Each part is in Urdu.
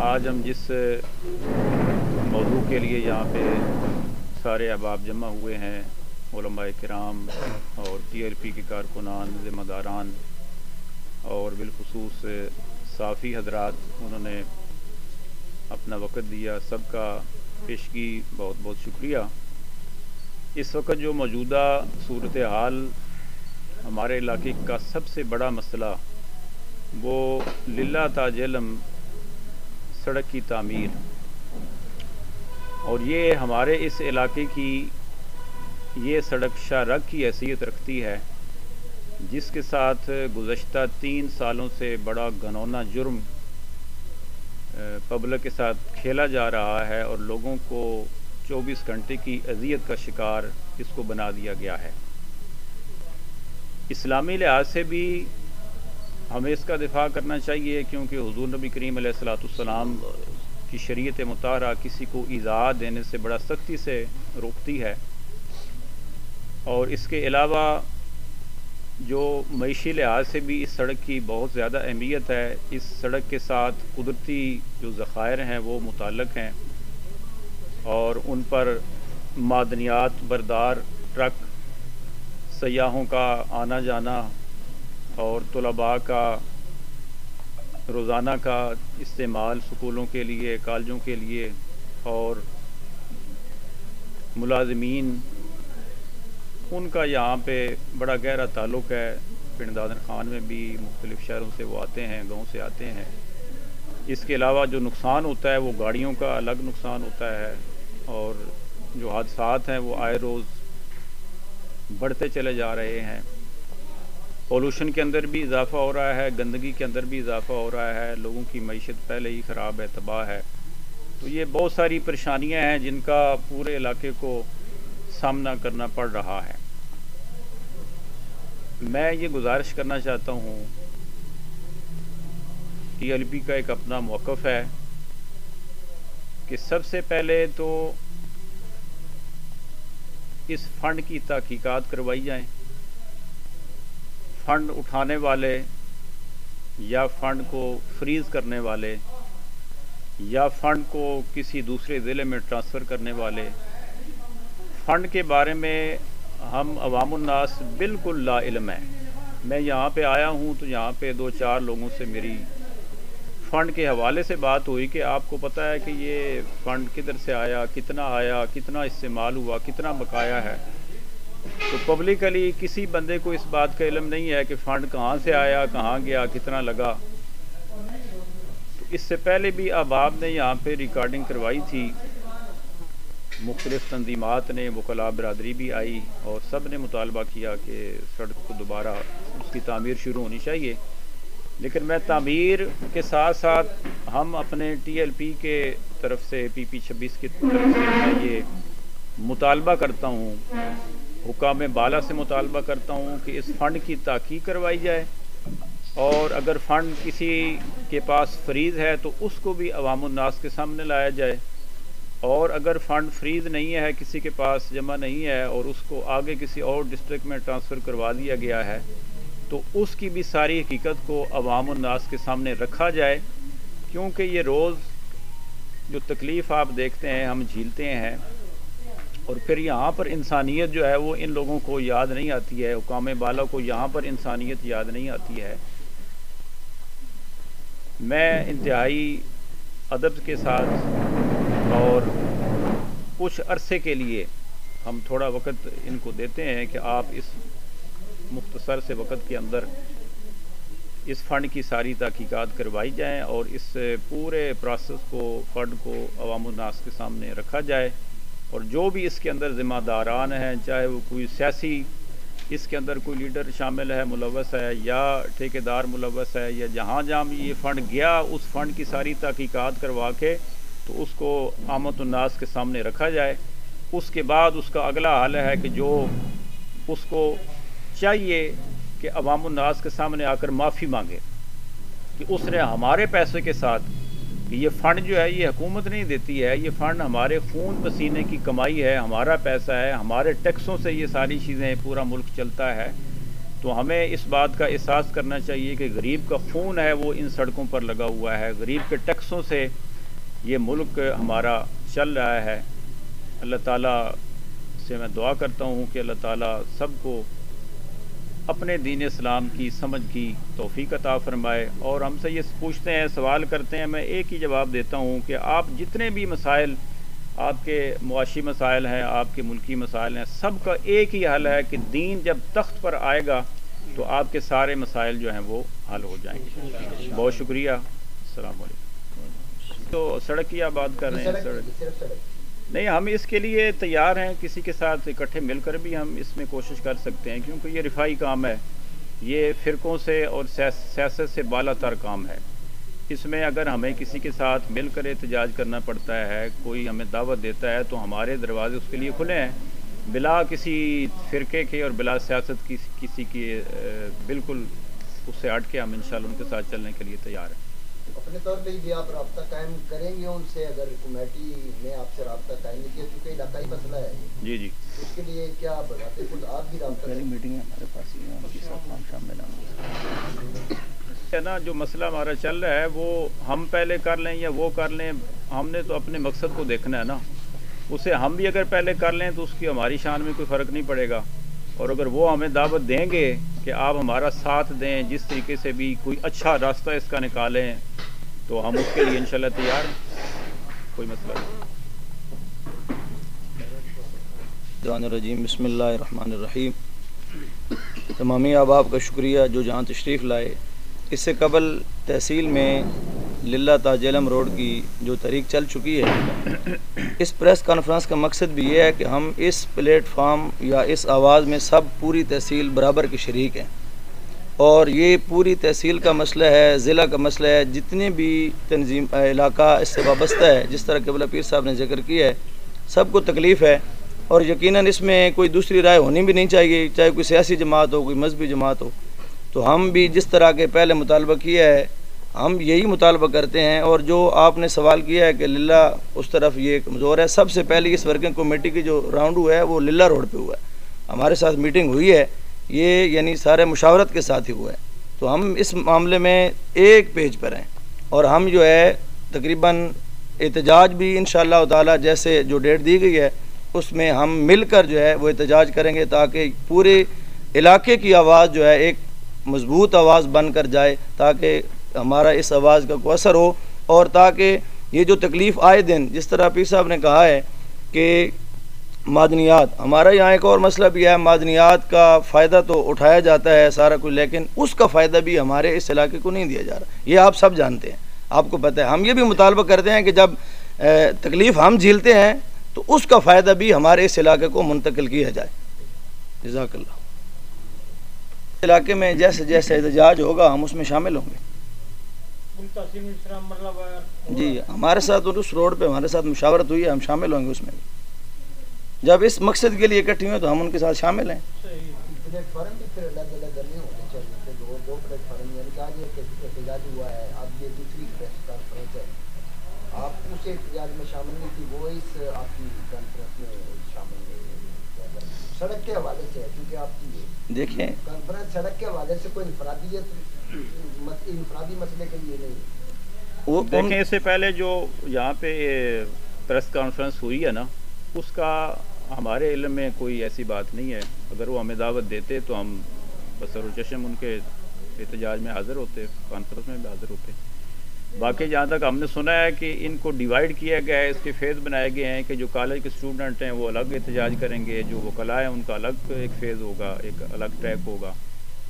آج ہم جس موضوع کے لیے یہاں پہ سارے احباب جمع ہوئے ہیں، علماء کرام اور ٹی ایل پی کے کارکنان، ذمہ داران اور بالخصوص صافی حضرات، انہوں نے اپنا وقت دیا، سب کا پیشگی بہت بہت شکریہ۔ اس وقت جو موجودہ صورتحال ہمارے علاقے کا سب سے بڑا مسئلہ وہ للہ تاج علم سڑک کی تعمیر، اور یہ ہمارے اس علاقے کی یہ سڑک شاہراہ کی حیثیت رکھتی ہے، جس کے ساتھ گزشتہ 3 سالوں سے بڑا گھناؤنا جرم پبلک کے ساتھ کھیلا جا رہا ہے اور لوگوں کو 24 گھنٹے کی اذیت کا شکار اس کو بنا دیا گیا ہے۔ اسلامی لحاظ سے بھی ہمیں اس کا دفاع کرنا چاہیے، کیونکہ حضور نبی کریم علیہ الصلوۃ والسلام کی شریعت مطہرہ کسی کو ایذا دینے سے بڑا سختی سے روکتی ہے، اور اس کے علاوہ جو معاشی لحاظ سے بھی اس سڑک کی بہت زیادہ اہمیت ہے۔ اس سڑک کے ساتھ قدرتی جو ذخائر ہیں وہ متعلق ہیں، اور ان پر معدنیات بردار ٹرک، سیاحوں کا آنا جانا اور طلباء کا روزانہ کا استعمال سکولوں کے لیے، کالجوں کے لیے، اور ملازمین ان کا یہاں پہ بڑا گہرا تعلق ہے۔ پنڈ دادن خان میں بھی مختلف شہروں سے وہ آتے ہیں، گاؤں سے آتے ہیں۔ اس کے علاوہ جو نقصان ہوتا ہے وہ گاڑیوں کا الگ نقصان ہوتا ہے، اور جو حادثات ہیں وہ آئے روز بڑھتے چلے جا رہے ہیں۔ پولوشن کے اندر بھی اضافہ ہو رہا ہے، گندگی کے اندر بھی اضافہ ہو رہا ہے، لوگوں کی معیشت پہلے ہی خراب ہے، تباہ ہے۔ تو یہ بہت ساری پریشانیاں ہیں جن کا پورے علاقے کو سامنا کرنا پڑ رہا ہے۔ میں یہ گزارش کرنا چاہتا ہوں، ٹی ایل پی کا ایک اپنا موقف ہے کہ سب سے پہلے تو اس فنڈ کی تحقیقات کروائی جائیں۔ فنڈ اٹھانے والے یا فنڈ کو فریز کرنے والے یا فنڈ کو کسی دوسرے ضلع میں ٹرانسفر کرنے والے، فنڈ کے بارے میں ہم عوام الناس بالکل لا علم ہیں۔ میں یہاں پہ آیا ہوں تو یہاں پہ 2-4 لوگوں سے میری فنڈ کے حوالے سے بات ہوئی کہ آپ کو پتہ ہے کہ یہ فنڈ کدھر سے آیا، کتنا استعمال ہوا، کتنا بقایا ہے۔ تو پبلکلی کسی بندے کو اس بات کا علم نہیں ہے کہ فنڈ کہاں سے آیا، کہاں گیا، کتنا لگا۔ تو اس سے پہلے بھی احباب نے یہاں پہ ریکارڈنگ کروائی تھی، مختلف تنظیمات نے، وکلاء برادری بھی آئی، اور سب نے مطالبہ کیا کہ سڑک کو دوبارہ اس کی تعمیر شروع ہونی چاہیے۔ لیکن میں تعمیر کے ساتھ ساتھ ہم اپنے ٹی ایل پی کے طرف سے، پی پی 26 کی طرف سے میں یہ مطالبہ کرتا ہوں، حکام بالا سے مطالبہ کرتا ہوں کہ اس فنڈ کی تحقیق کروائی جائے، اور اگر فنڈ کسی کے پاس فریز ہے تو اس کو بھی عوام الناس کے سامنے لایا جائے، اور اگر فنڈ فریز نہیں ہے، کسی کے پاس جمع نہیں ہے اور اس کو آگے کسی اور ڈسٹرکٹ میں ٹرانسفر کروا دیا گیا ہے تو اس کی بھی ساری حقیقت کو عوام الناس کے سامنے رکھا جائے، کیونکہ یہ روز جو تکلیف آپ دیکھتے ہیں ہم جھیلتے ہیں، اور پھر یہاں پر انسانیت جو ہے وہ ان لوگوں کو یاد نہیں آتی ہے، حکام بالا کو یہاں پر انسانیت یاد نہیں آتی ہے۔ میں انتہائی ادب کے ساتھ اور کچھ عرصے کے لیے ہم تھوڑا وقت ان کو دیتے ہیں کہ آپ اس مختصر سے وقت کے اندر اس فنڈ کی ساری تحقیقات کروائی جائیں، اور اس پورے پروسیس کو، فنڈ کو عوام الناس کے سامنے رکھا جائے، اور جو بھی اس کے اندر ذمہ داران ہیں، چاہے وہ کوئی سیاسی اس کے اندر کوئی لیڈر شامل ہے، ملوث ہے، یا ٹھیکیدار ملوث ہے، یا جہاں بھی یہ فنڈ گیا اس فنڈ کی ساری تحقیقات کروا کے تو اس کو عامت الناس کے سامنے رکھا جائے۔ اس کے بعد اس کا اگلا حل ہے کہ جو اس کو چاہیے کہ عوام الناس کے سامنے آ کر معافی مانگے کہ اس نے ہمارے پیسے کے ساتھ، یہ فنڈ جو ہے یہ حکومت نہیں دیتی ہے، یہ فنڈ ہمارے خون پسینے کی کمائی ہے، ہمارا پیسہ ہے، ہمارے ٹیکسوں سے یہ ساری چیزیں پورا ملک چلتا ہے۔ تو ہمیں اس بات کا احساس کرنا چاہیے کہ غریب کا خون ہے وہ ان سڑکوں پر لگا ہوا ہے، غریب کے ٹیکسوں سے یہ ملک ہمارا چل رہا ہے. اللہ تعالیٰ سے میں دعا کرتا ہوں کہ اللہ تعالیٰ سب کو اپنے دین اسلام کی سمجھ کی توفیق عطا فرمائے. اور ہم سے یہ پوچھتے ہیں، سوال کرتے ہیں، میں ایک ہی جواب دیتا ہوں کہ آپ جتنے بھی مسائل آپ کے معاشی مسائل ہیں، آپ کے ملکی مسائل ہیں، سب کا ایک ہی حل ہے کہ دین جب تخت پر آئے گا تو آپ کے سارے مسائل جو ہیں وہ حل ہو جائیں گے. بہت شکریہ. السلام علیکم. تو سڑک کی آپ بات کر رہے ہیں. سڑک نہیں، ہم اس کے لیے تیار ہیں، کسی کے ساتھ اکٹھے مل کر بھی ہم اس میں کوشش کر سکتے ہیں، کیونکہ یہ رفاعی کام ہے، یہ فرقوں سے اور سیاست سے بالا تر کام ہے. اس میں اگر ہمیں کسی کے ساتھ مل کر احتجاج کرنا پڑتا ہے، کوئی ہمیں دعوت دیتا ہے، تو ہمارے دروازے اس کے لیے کھلے ہیں، بلا کسی فرقے کے اور بلا سیاست کی کسی کی بالکل اس سے ہٹ کے ہم انشاءاللہ ان کے ساتھ چلنے کے لیے تیار ہیں. اپنے طور پہ بھی آپ رابطہ قائم کریں گے ان سے؟ اگر کمیٹی نے آپ سے رابطہ قائم نہیں کیا، چونکہ علاقائی مسئلہ ہے جی جی، اس کے لیے کیا بتاتے خود آپ بھی رابطہ کریں؟ میٹنگ ہے ہمارے پاس ہی ہے، ان کے ساتھ ہم شامل ہے نا. جو مسئلہ ہمارا چل رہا ہے وہ ہم پہلے کر لیں یا وہ کر لیں، ہم نے تو اپنے مقصد کو دیکھنا ہے نا. اسے ہم بھی اگر پہلے کر لیں تو اس کی ہماری شان میں کوئی فرق نہیں پڑے گا. اور اگر وہ ہمیں دعوت دیں گے کہ آپ ہمارا ساتھ دیں، جس طریقے سے بھی کوئی اچھا راستہ اس کا نکالیں، تو ہم اس کے لیے انشاءاللہ تیار ہیں. کوئی مسئلہ نہیں. الرجیم. بسم اللہ الرحمن الرحیم. تمامی احباب کا شکریہ جو جہاں تشریف لائے. اس سے قبل تحصیل میں للہ تاج علم روڈ کی جو تحریک چل چکی ہے، اس پریس کانفرنس کا مقصد بھی یہ ہے کہ ہم اس پلیٹ فارم یا اس آواز میں سب پوری تحصیل برابر کے شریک ہیں. اور یہ پوری تحصیل کا مسئلہ ہے، ضلع کا مسئلہ ہے، جتنے بھی تنظیم علاقہ اس سے وابستہ ہے، جس طرح قبلہ پیر صاحب نے ذکر کیا ہے، سب کو تکلیف ہے. اور یقیناً اس میں کوئی دوسری رائے ہونی بھی نہیں چاہیے، چاہے کوئی سیاسی جماعت ہو، کوئی مذہبی جماعت ہو. تو ہم بھی جس طرح کے پہلے مطالبہ کیا ہے، ہم یہی مطالبہ کرتے ہیں. اور جو آپ نے سوال کیا ہے کہ للہ اس طرف یہ کمزور ہے، سب سے پہلے اس ورکنگ کمیٹی کی جو راؤنڈ ہوا ہے وہ للہ روڈ پہ ہوا ہے. ہمارے ساتھ میٹنگ ہوئی ہے، یہ یعنی سارے مشاورت کے ساتھ ہی ہوا ہے. تو ہم اس معاملے میں ایک پیج پر ہیں، اور ہم جو ہے تقریباً احتجاج بھی انشاءاللہ تعالی جیسے جو ڈیٹ دی گئی ہے اس میں ہم مل کر جو ہے وہ احتجاج کریں گے، تاکہ پورے علاقے کی آواز جو ہے ایک مضبوط آواز بن کر جائے، تاکہ ہمارا اس آواز کا کوئی اثر ہو. اور تاکہ یہ جو تکلیف آئے دن، جس طرح پیر صاحب نے کہا ہے کہ معدنیات، ہمارا یہاں ایک اور مسئلہ بھی ہے، معدنیات کا فائدہ تو اٹھایا جاتا ہے سارا کچھ، لیکن اس کا فائدہ بھی ہمارے اس علاقے کو نہیں دیا جا رہا. یہ آپ سب جانتے ہیں، آپ کو پتہ ہے. ہم یہ بھی مطالبہ کرتے ہیں کہ جب تکلیف ہم جھیلتے ہیں تو اس کا فائدہ بھی ہمارے اس علاقے کو منتقل کیا جائے. جزاک اللہ. علاقے میں جیسے جیسے احتجاج ہوگا ہم اس میں شامل ہوں گے. جی ہمارے ساتھ اس روڈ پہ ہمارے ساتھ مشاورت ہوئی ہے، ہم شامل ہوں گے اس میں بھی. جب اس مقصد کے لیے اکٹھی ہوئے تو ہم ان کے ساتھ شامل ہیں. پلیٹ فارم بھی پھر الگ الگ نہیں ہونے چاہیے، دو پلیٹ فارم، یعنی کہ آج ایک احتجاج ہوا ہے، اب یہ دوسری پریس کانفرنس ہے، آپ اس احتجاج میں شامل نہیں تھی، وہ اس آپ کی کانفرنس میں شامل نہیں. سڑک کے حوالے سے ہے، کیونکہ آپ کی دیکھیں کانفرنس سڑک کے حوالے سے کوئی انفرادی مسئلے کے لیے نہیں. دیکھیں اس سے پہلے جو یہاں پہ پریس کانفرنس ہوئی ہے نا، اس کا ہمارے علم میں کوئی ایسی بات نہیں ہے. اگر وہ ہمیں دعوت دیتے تو ہم بسر و چشم ان کے احتجاج میں حاضر ہوتے، کانفرنس میں بھی حاضر ہوتے. باقی جہاں تک ہم نے سنا ہے کہ ان کو ڈیوائیڈ کیا گیا ہے، اس کے فیز بنائے گئے ہیں کہ جو کالج کے اسٹوڈنٹ ہیں وہ الگ احتجاج کریں گے، جو وکلاء ہیں ان کا الگ ایک فیز ہوگا، ایک الگ ٹریک ہوگا.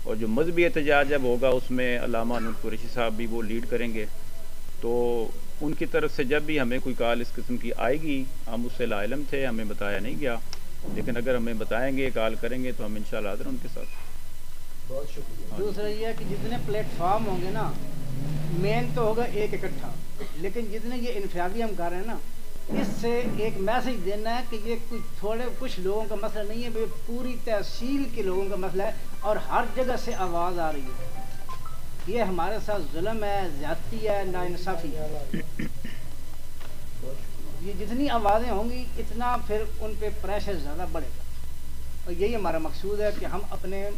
اور جو مذہبی احتجاج جب ہوگا اس میں علامہ انور قریشی صاحب بھی وہ لیڈ کریں گے. تو ان کی طرف سے جب بھی ہمیں کوئی کال اس قسم کی آئے گی، ہم اس سے لا علم تھے، ہمیں بتایا نہیں گیا، لیکن اگر ہمیں بتائیں گے، کال کریں گے تو ہم انشاءاللہ حاضر ان کے ساتھ. بہت شکریہ. دوسرا یہ ہے کہ جتنے پلیٹ فارم ہوں گے نا، مین تو ہوگا ایک اکٹھا، لیکن جتنے یہ انفرادی ہم کر رہے ہیں نا، اس سے ایک میسج دینا ہے کہ یہ کچھ لوگوں کا مسئلہ نہیں ہے، پوری تحصیل کے لوگوں کا مسئلہ ہے، اور ہر جگہ سے آواز آ رہی ہے. یہ ہمارے ساتھ ظلم ہے، زیادتی ہے، ناانصافی ہے. یہ جتنی آوازیں ہوں گی اتنا پھر ان پہ پریشر زیادہ بڑھے گا. اور یہی ہمارا مقصود ہے کہ ہم اپنے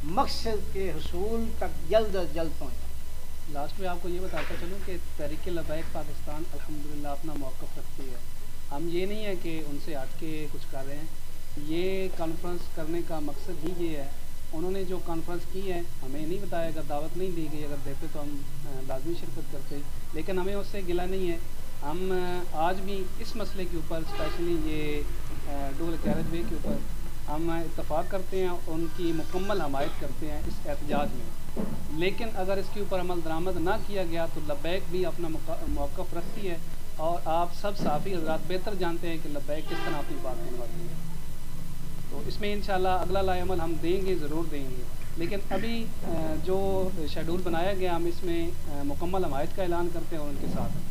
مقصد کے حصول تک جلد از جلد پہنچیں. لاسٹ میں آپ کو یہ بتاتا چلوں کہ تحریک لبیک پاکستان الحمدللہ اپنا موقف رکھتی ہے. ہم یہ نہیں ہے کہ ان سے ہٹ کے کچھ کر رہے ہیں. یہ کانفرنس کرنے کا مقصد ہی یہ ہے. انہوں نے جو کانفرنس کی ہے ہمیں نہیں بتایا، اگر دعوت نہیں دی گئی، اگر دیتے تو ہم لازمی شرکت کرتے، لیکن ہمیں اس سے گلہ نہیں ہے. ہم آج بھی اس مسئلے کے اوپر اسپیشلی یہ ڈول کیرج وے کے اوپر ہم اتفاق کرتے ہیں، ان کی مکمل حمایت کرتے ہیں اس احتجاج میں. لیکن اگر اس کے اوپر عمل درآمد نہ کیا گیا تو لبیک بھی اپنا موقف رکھتی ہے، اور آپ سب صحافی حضرات بہتر جانتے ہیں کہ لبیک کس طرح اپنی بات منواتی ہے. تو اس میں انشاءاللہ اگلا لائے عمل ہم دیں گے، ضرور دیں گے. لیکن ابھی جو شیڈول بنایا گیا ہم اس میں مکمل حمایت کا اعلان کرتے ہیں اور ان کے ساتھ ہیں.